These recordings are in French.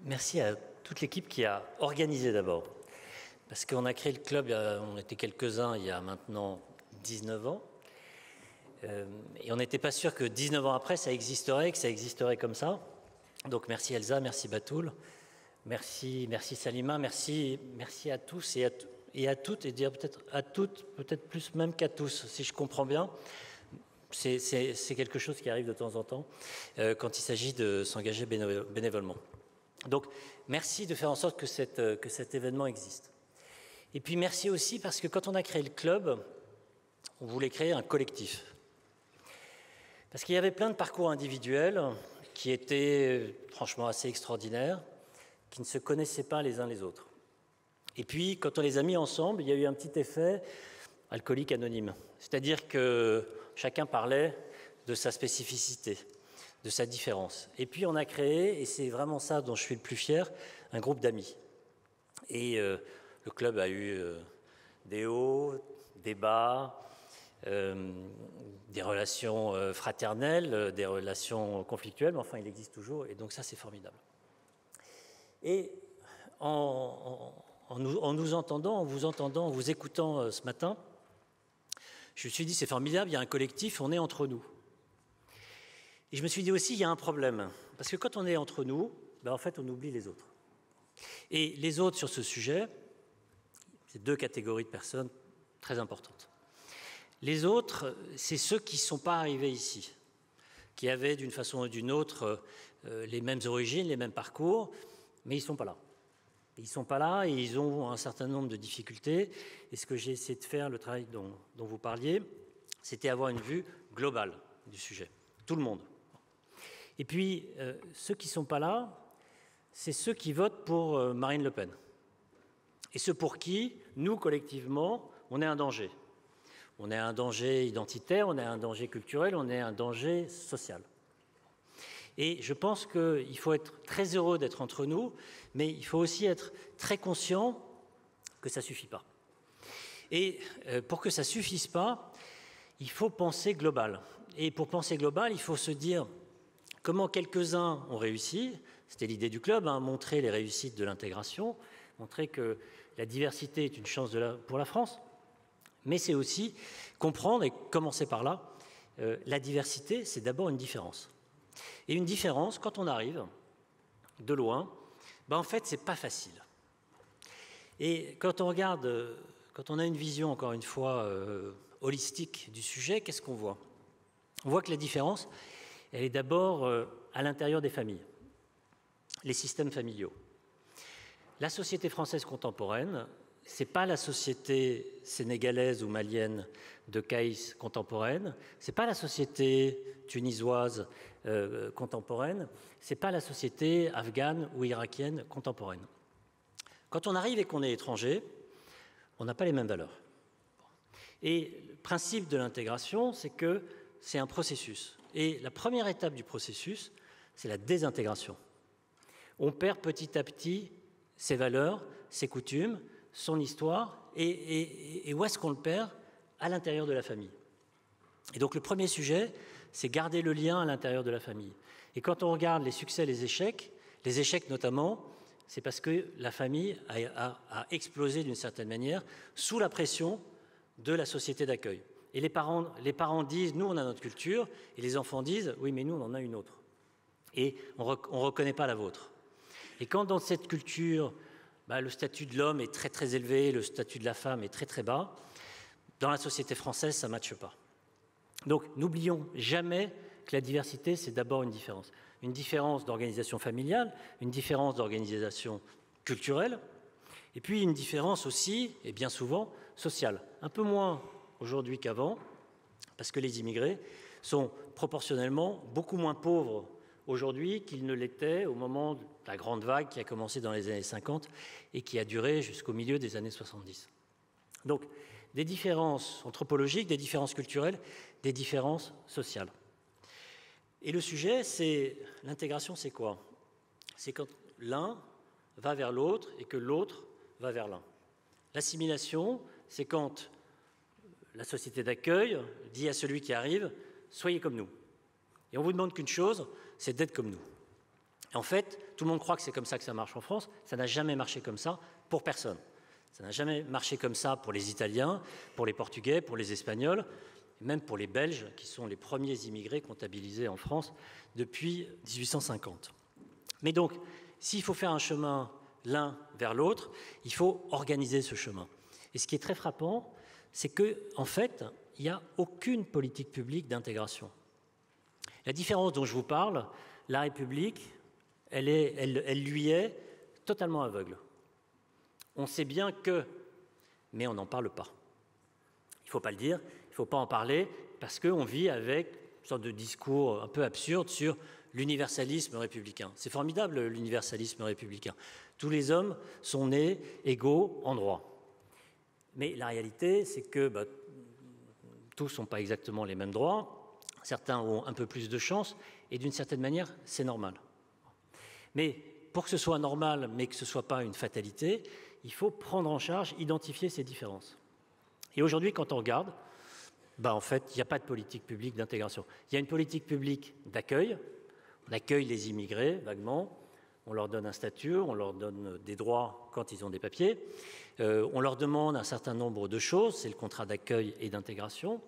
Merci à toute l'équipe qui a organisé d'abord. Parce qu'on a créé le club, on était quelques-uns il y a maintenant 19 ans. Et on n'était pas sûr que 19 ans après, ça existerait, que ça existerait comme ça. Donc merci Elsa, merci Batoul, merci Salima, merci à tous et à toutes, et dire peut-être à toutes, peut-être plus même qu'à tous, si je comprends bien. C'est quelque chose qui arrive de temps en temps quand il s'agit de s'engager bénévolement. Donc merci de faire en sorte que cet événement existe. Et puis merci aussi parce que quand on a créé le club, on voulait créer un collectif. Parce qu'il y avait plein de parcours individuels qui étaient franchement assez extraordinaires, qui ne se connaissaient pas les uns les autres. Et puis, quand on les a mis ensemble, il y a eu un petit effet alcoolique anonyme. C'est-à-dire que chacun parlait de sa spécificité, de sa différence. Et puis on a créé, et c'est vraiment ça dont je suis le plus fier, un groupe d'amis. Et le club a eu des hauts, des bas, des relations fraternelles, des relations conflictuelles, mais enfin il existe toujours, et donc ça c'est formidable. Et en nous entendant, en vous entendant, en vous écoutant ce matin, je me suis dit c'est formidable, il y a un collectif, on est entre nous. Et je me suis dit aussi il y a un problème, parce que quand on est entre nous, en fait on oublie les autres. Et les autres sur ce sujet, c'est deux catégories de personnes très importantes. Les autres, c'est ceux qui ne sont pas arrivés ici, qui avaient d'une façon ou d'une autre les mêmes origines, les mêmes parcours, mais ils ne sont pas là. Ils ne sont pas là et ils ont un certain nombre de difficultés. Et ce que j'ai essayé de faire, le travail dont vous parliez, c'était avoir une vue globale du sujet, tout le monde. Et puis, ceux qui ne sont pas là, c'est ceux qui votent pour Marine Le Pen. Et ceux pour qui, nous, collectivement, on est un danger. On est un danger identitaire, on est un danger culturel, on est un danger social. Et je pense qu'il faut être très heureux d'être entre nous, mais il faut aussi être très conscient que ça ne suffit pas. Et pour que ça ne suffise pas, il faut penser global. Et pour penser global, il faut se dire comment quelques-uns ont réussi, c'était l'idée du club, montrer les réussites de l'intégration, montrer que la diversité est une chance pour la France, mais c'est aussi comprendre, et commencer par là, la diversité, c'est d'abord une différence. Et une différence, quand on arrive de loin, en fait, c'est pas facile. Et quand on regarde, quand on a une vision, encore une fois, holistique du sujet, qu'est-ce qu'on voit? On voit que la différence, elle est d'abord à l'intérieur des familles, les systèmes familiaux. La société française contemporaine, ce n'est pas la société sénégalaise ou malienne de Caïs contemporaine, ce n'est pas la société tunisoise contemporaine, ce n'est pas la société afghane ou irakienne contemporaine. Quand on arrive et qu'on est étranger, on n'a pas les mêmes valeurs. Et le principe de l'intégration, c'est que c'est un processus. Et la première étape du processus, c'est la désintégration. On perd petit à petit ses valeurs, ses coutumes, son histoire, et où est-ce qu'on le perd? À l'intérieur de la famille. Et donc le premier sujet, c'est garder le lien à l'intérieur de la famille. Et quand on regarde les succès, les échecs notamment, c'est parce que la famille a explosé d'une certaine manière sous la pression de la société d'accueil. Et les parents disent, nous on a notre culture, et les enfants disent, oui mais nous on en a une autre. Et on ne reconnaît pas la vôtre. Et quand dans cette culture, le statut de l'homme est très très élevé, le statut de la femme est très très bas, dans la société française, ça ne matche pas. Donc n'oublions jamais que la diversité, c'est d'abord une différence d'organisation familiale, une différence d'organisation culturelle, et puis une différence aussi, et bien souvent, sociale. Un peu moins aujourd'hui qu'avant, parce que les immigrés sont proportionnellement beaucoup moins pauvres aujourd'hui qu'ils ne l'étaient au moment de la grande vague qui a commencé dans les années 50 et qui a duré jusqu'au milieu des années 70. Donc, des différences anthropologiques, des différences culturelles, des différences sociales. Et le sujet, c'est l'intégration, c'est quoi? C'est quand l'un va vers l'autre et que l'autre va vers l'un. L'assimilation, c'est quand la société d'accueil dit à celui qui arrive « soyez comme nous ». Et on vous demande qu'une chose, c'est d'être comme nous. En fait, tout le monde croit que c'est comme ça que ça marche en France. Ça n'a jamais marché comme ça pour personne. Ça n'a jamais marché comme ça pour les Italiens, pour les Portugais, pour les Espagnols, et même pour les Belges, qui sont les premiers immigrés comptabilisés en France depuis 1850. Mais donc, s'il faut faire un chemin l'un vers l'autre, il faut organiser ce chemin. Et ce qui est très frappant, c'est qu'en fait, il n'y a aucune politique publique d'intégration. La différence dont je vous parle, la République, elle lui est totalement aveugle. On sait bien que, mais on n'en parle pas. Il ne faut pas le dire, il ne faut pas en parler, parce qu'on vit avec une sorte de discours un peu absurde sur l'universalisme républicain. C'est formidable, l'universalisme républicain. Tous les hommes sont nés égaux en droit. Mais la réalité, c'est que tous n'ont pas exactement les mêmes droits, certains ont un peu plus de chance, et d'une certaine manière, c'est normal. Mais pour que ce soit normal, mais que ce ne soit pas une fatalité, il faut prendre en charge, identifier ces différences. Et aujourd'hui, quand on regarde, en fait, il n'y a pas de politique publique d'intégration. Il y a une politique publique d'accueil. On accueille les immigrés, vaguement. On leur donne un statut, on leur donne des droits quand ils ont des papiers. On leur demande un certain nombre de choses, c'est le contrat d'accueil et d'intégration.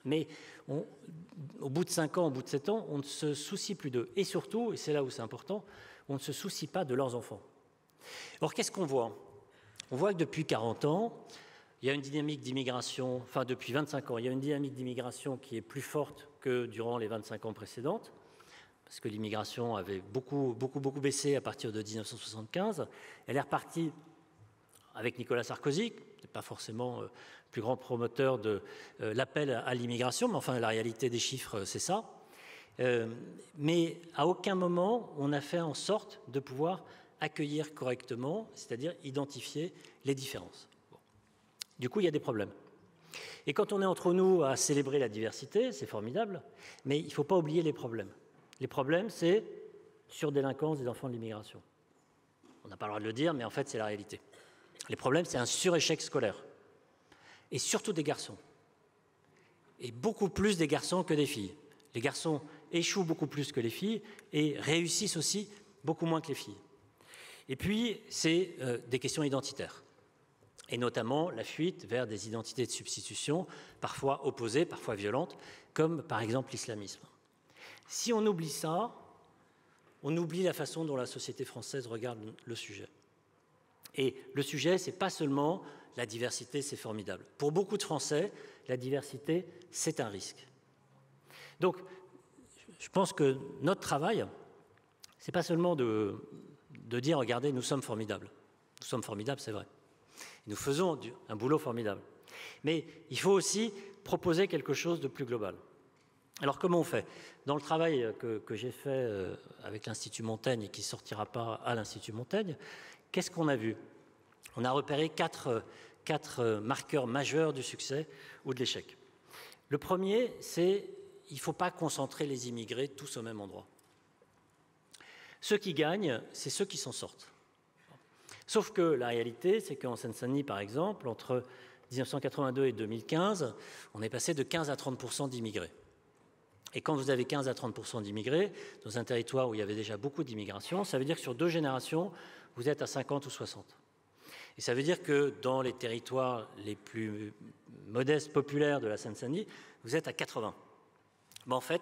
Mais au bout de 5 ans, au bout de 7 ans, on ne se soucie plus d'eux. Et surtout, et c'est là où c'est important, on ne se soucie pas de leurs enfants. Or, qu'est-ce qu'on voit ? On voit que depuis 40 ans, il y a une dynamique d'immigration, enfin depuis 25 ans, il y a une dynamique d'immigration qui est plus forte que durant les 25 ans précédentes, parce que l'immigration avait beaucoup baissé à partir de 1975. Elle est repartie avec Nicolas Sarkozy, qui n'est pas forcément le plus grand promoteur de l'appel à l'immigration, mais enfin la réalité des chiffres, c'est ça. Mais à aucun moment, on a fait en sorte de pouvoir accueillir correctement, c'est-à-dire identifier les différences. Bon. Du coup, il y a des problèmes. Et quand on est entre nous à célébrer la diversité, c'est formidable, mais il ne faut pas oublier les problèmes. Les problèmes, c'est surdélinquance des enfants de l'immigration. On n'a pas le droit de le dire, mais en fait, c'est la réalité. Les problèmes, c'est un suréchec scolaire. Et surtout des garçons. Et beaucoup plus des garçons que des filles. Les garçons échouent beaucoup plus que les filles et réussissent aussi beaucoup moins que les filles. Et puis, c'est des questions identitaires. Et notamment la fuite vers des identités de substitution, parfois opposées, parfois violentes, comme par exemple l'islamisme. Si on oublie ça, on oublie la façon dont la société française regarde le sujet. Et le sujet, ce n'est pas seulement la diversité, c'est formidable. Pour beaucoup de Français, la diversité, c'est un risque. Donc, je pense que notre travail, ce n'est pas seulement de dire, regardez, nous sommes formidables. Nous sommes formidables, c'est vrai. Nous faisons un boulot formidable. Mais il faut aussi proposer quelque chose de plus global. Alors, comment on fait ? Dans le travail que j'ai fait avec l'Institut Montaigne et qui ne sortira pas à l'Institut Montaigne, qu'est-ce qu'on a vu ? On a repéré quatre marqueurs majeurs du succès ou de l'échec. Le premier, c'est qu'il ne faut pas concentrer les immigrés tous au même endroit. Ceux qui gagnent, c'est ceux qui s'en sortent. Sauf que la réalité, c'est qu'en Seine-Saint-Denis, par exemple, entre 1982 et 2015, on est passé de 15 à 30% d'immigrés. Et quand vous avez 15 à 30% d'immigrés, dans un territoire où il y avait déjà beaucoup d'immigration, ça veut dire que sur 2 générations, vous êtes à 50 ou 60. Et ça veut dire que dans les territoires les plus modestes, populaires de la Seine-Saint-Denis, vous êtes à 80. Mais en fait,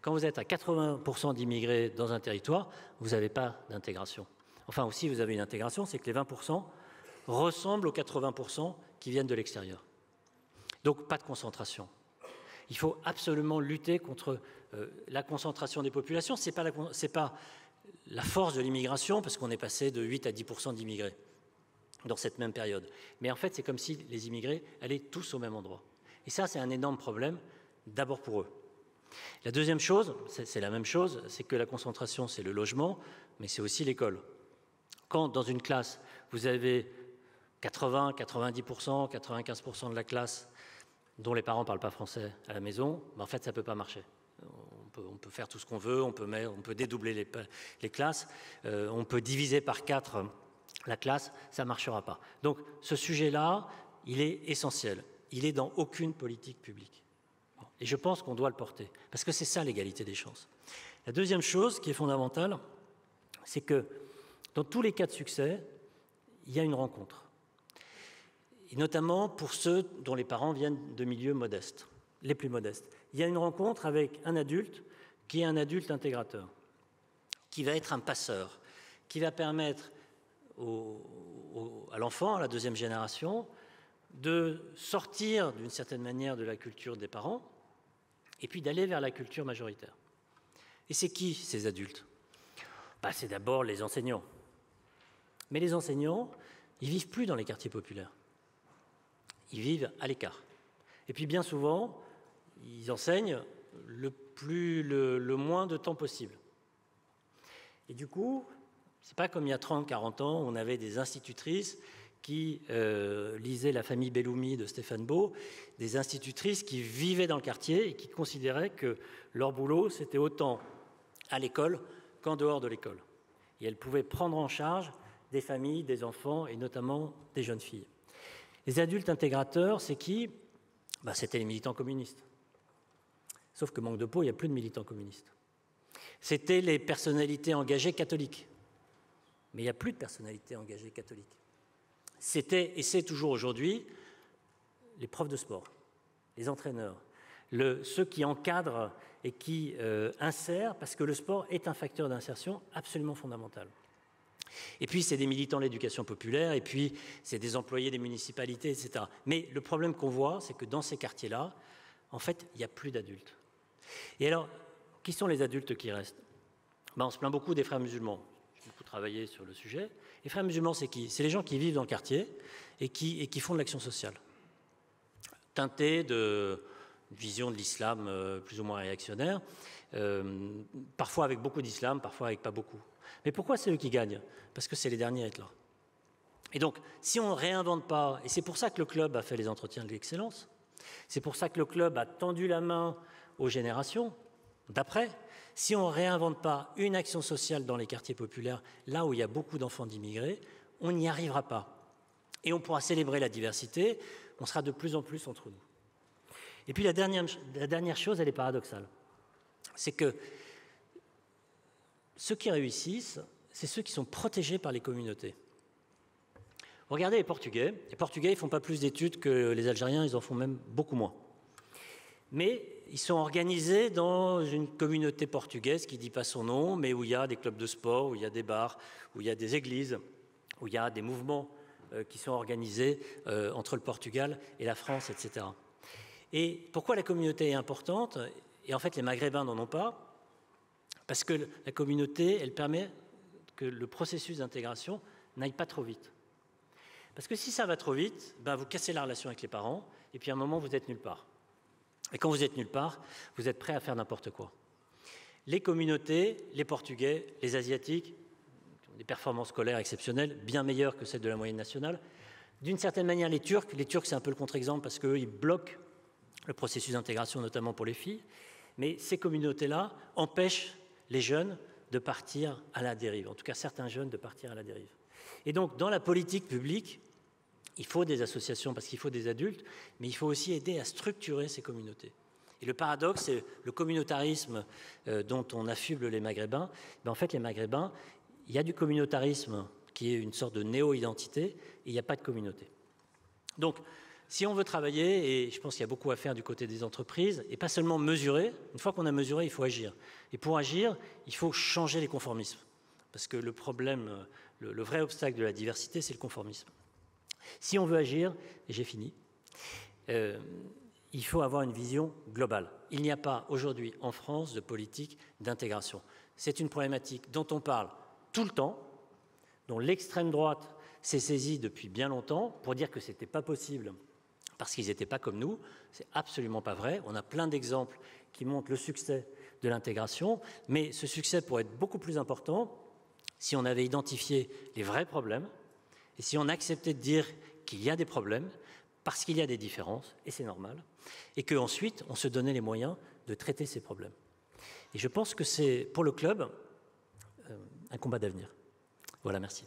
quand vous êtes à 80% d'immigrés dans un territoire, vous n'avez pas d'intégration. Enfin, aussi, vous avez une intégration, c'est que les 20% ressemblent aux 80% qui viennent de l'extérieur. Donc, pas de concentration. Il faut absolument lutter contre la concentration des populations. Ce n'est pas la force de l'immigration, parce qu'on est passé de 8 à 10% d'immigrés dans cette même période. Mais en fait, c'est comme si les immigrés allaient tous au même endroit. Et ça, c'est un énorme problème, d'abord pour eux. La deuxième chose, c'est la même chose, c'est que la concentration, c'est le logement, mais c'est aussi l'école. Quand, dans une classe, vous avez 80, 90%, 95% de la classe dont les parents ne parlent pas français à la maison, en fait, ça ne peut pas marcher. On peut faire tout ce qu'on veut, on peut dédoubler les classes, on peut diviser par 4 la classe, ça ne marchera pas. Donc, ce sujet-là, il est essentiel. Il n'est dans aucune politique publique. Et je pense qu'on doit le porter, parce que c'est ça l'égalité des chances. La deuxième chose qui est fondamentale, c'est que dans tous les cas de succès, il y a une rencontre. Et notamment pour ceux dont les parents viennent de milieux modestes, les plus modestes. Il y a une rencontre avec un adulte qui est un adulte intégrateur, qui va être un passeur, qui va permettre à l'enfant, à la deuxième génération, de sortir d'une certaine manière de la culture des parents et puis d'aller vers la culture majoritaire. Et c'est qui ces adultes? C'est d'abord les enseignants. Mais les enseignants, ils ne vivent plus dans les quartiers populaires. Ils vivent à l'écart. Et puis bien souvent, ils enseignent le moins de temps possible. Et du coup, c'est pas comme il y a 30, 40 ans, où on avait des institutrices qui lisaient La famille Belloumi de Stéphane Beau, des institutrices qui vivaient dans le quartier et qui considéraient que leur boulot, c'était autant à l'école qu'en dehors de l'école. Et elles pouvaient prendre en charge des familles, des enfants et notamment des jeunes filles. Les adultes intégrateurs, c'est qui? C'était les militants communistes. Sauf que manque de peau, il n'y a plus de militants communistes. C'était les personnalités engagées catholiques. Mais il n'y a plus de personnalités engagées catholiques. C'était, et c'est toujours aujourd'hui, les profs de sport, les entraîneurs, ceux qui encadrent et qui insèrent, parce que le sport est un facteur d'insertion absolument fondamental. Et puis, c'est des militants de l'éducation populaire, et puis, c'est des employés des municipalités, etc. Mais le problème qu'on voit, c'est que dans ces quartiers-là, en fait, il n'y a plus d'adultes. Et alors, qui sont les adultes qui restent? On se plaint beaucoup des frères musulmans. J'ai beaucoup travaillé sur le sujet. Les frères musulmans, c'est qui? C'est les gens qui vivent dans le quartier et qui font de l'action sociale, teintés de vision de l'islam plus ou moins réactionnaire, parfois avec beaucoup d'islam, parfois avec pas beaucoup. Mais pourquoi c'est eux qui gagnent? Parce que c'est les derniers à être là. Et donc, si on ne réinvente pas, et c'est pour ça que le club a fait les entretiens de l'excellence, c'est pour ça que le club a tendu la main aux générations d'après, si on ne réinvente pas une action sociale dans les quartiers populaires, là où il y a beaucoup d'enfants d'immigrés, on n'y arrivera pas. Et on pourra célébrer la diversité, on sera de plus en plus entre nous. Et puis la dernière chose, elle est paradoxale. C'est que ceux qui réussissent, c'est ceux qui sont protégés par les communautés. Regardez les Portugais. Les Portugais, ils ne font pas plus d'études que les Algériens, ils en font même beaucoup moins. Mais ils sont organisés dans une communauté portugaise qui ne dit pas son nom, mais où il y a des clubs de sport, où il y a des bars, où il y a des églises, où il y a des mouvements qui sont organisés entre le Portugal et la France, etc. Et pourquoi la communauté est importante? Et en fait, les Maghrébins n'en ont pas, parce que la communauté, elle permet que le processus d'intégration n'aille pas trop vite. Parce que si ça va trop vite, vous cassez la relation avec les parents, et puis à un moment, vous êtes nulle part. Et quand vous êtes nulle part, vous êtes prêt à faire n'importe quoi. Les communautés, les Portugais, les Asiatiques, ont des performances scolaires exceptionnelles, bien meilleures que celles de la moyenne nationale. D'une certaine manière, les Turcs, c'est un peu le contre-exemple parce qu'eux, ils bloquent le processus d'intégration, notamment pour les filles. Mais ces communautés-là empêchent les jeunes de partir à la dérive, en tout cas certains jeunes de partir à la dérive. Et donc, dans la politique publique, il faut des associations parce qu'il faut des adultes, mais il faut aussi aider à structurer ces communautés. Et le paradoxe, c'est le communautarisme dont on affuble les Maghrébins. En fait, les Maghrébins, il y a du communautarisme qui est une sorte de néo-identité, et il n'y a pas de communauté. Donc, si on veut travailler, et je pense qu'il y a beaucoup à faire du côté des entreprises, et pas seulement mesurer, une fois qu'on a mesuré, il faut agir. Et pour agir, il faut changer les conformismes. Parce que le problème, le vrai obstacle de la diversité, c'est le conformisme. Si on veut agir, et j'ai fini, il faut avoir une vision globale. Il n'y a pas aujourd'hui en France de politique d'intégration. C'est une problématique dont on parle tout le temps, dont l'extrême droite s'est saisie depuis bien longtemps pour dire que ce n'était pas possible parce qu'ils n'étaient pas comme nous. C'est absolument pas vrai. On a plein d'exemples qui montrent le succès de l'intégration, mais ce succès pourrait être beaucoup plus important si on avait identifié les vrais problèmes et si on acceptait de dire qu'il y a des problèmes parce qu'il y a des différences, et c'est normal, et qu'ensuite on se donnait les moyens de traiter ces problèmes. Et je pense que c'est pour le club un combat d'avenir. Voilà, merci.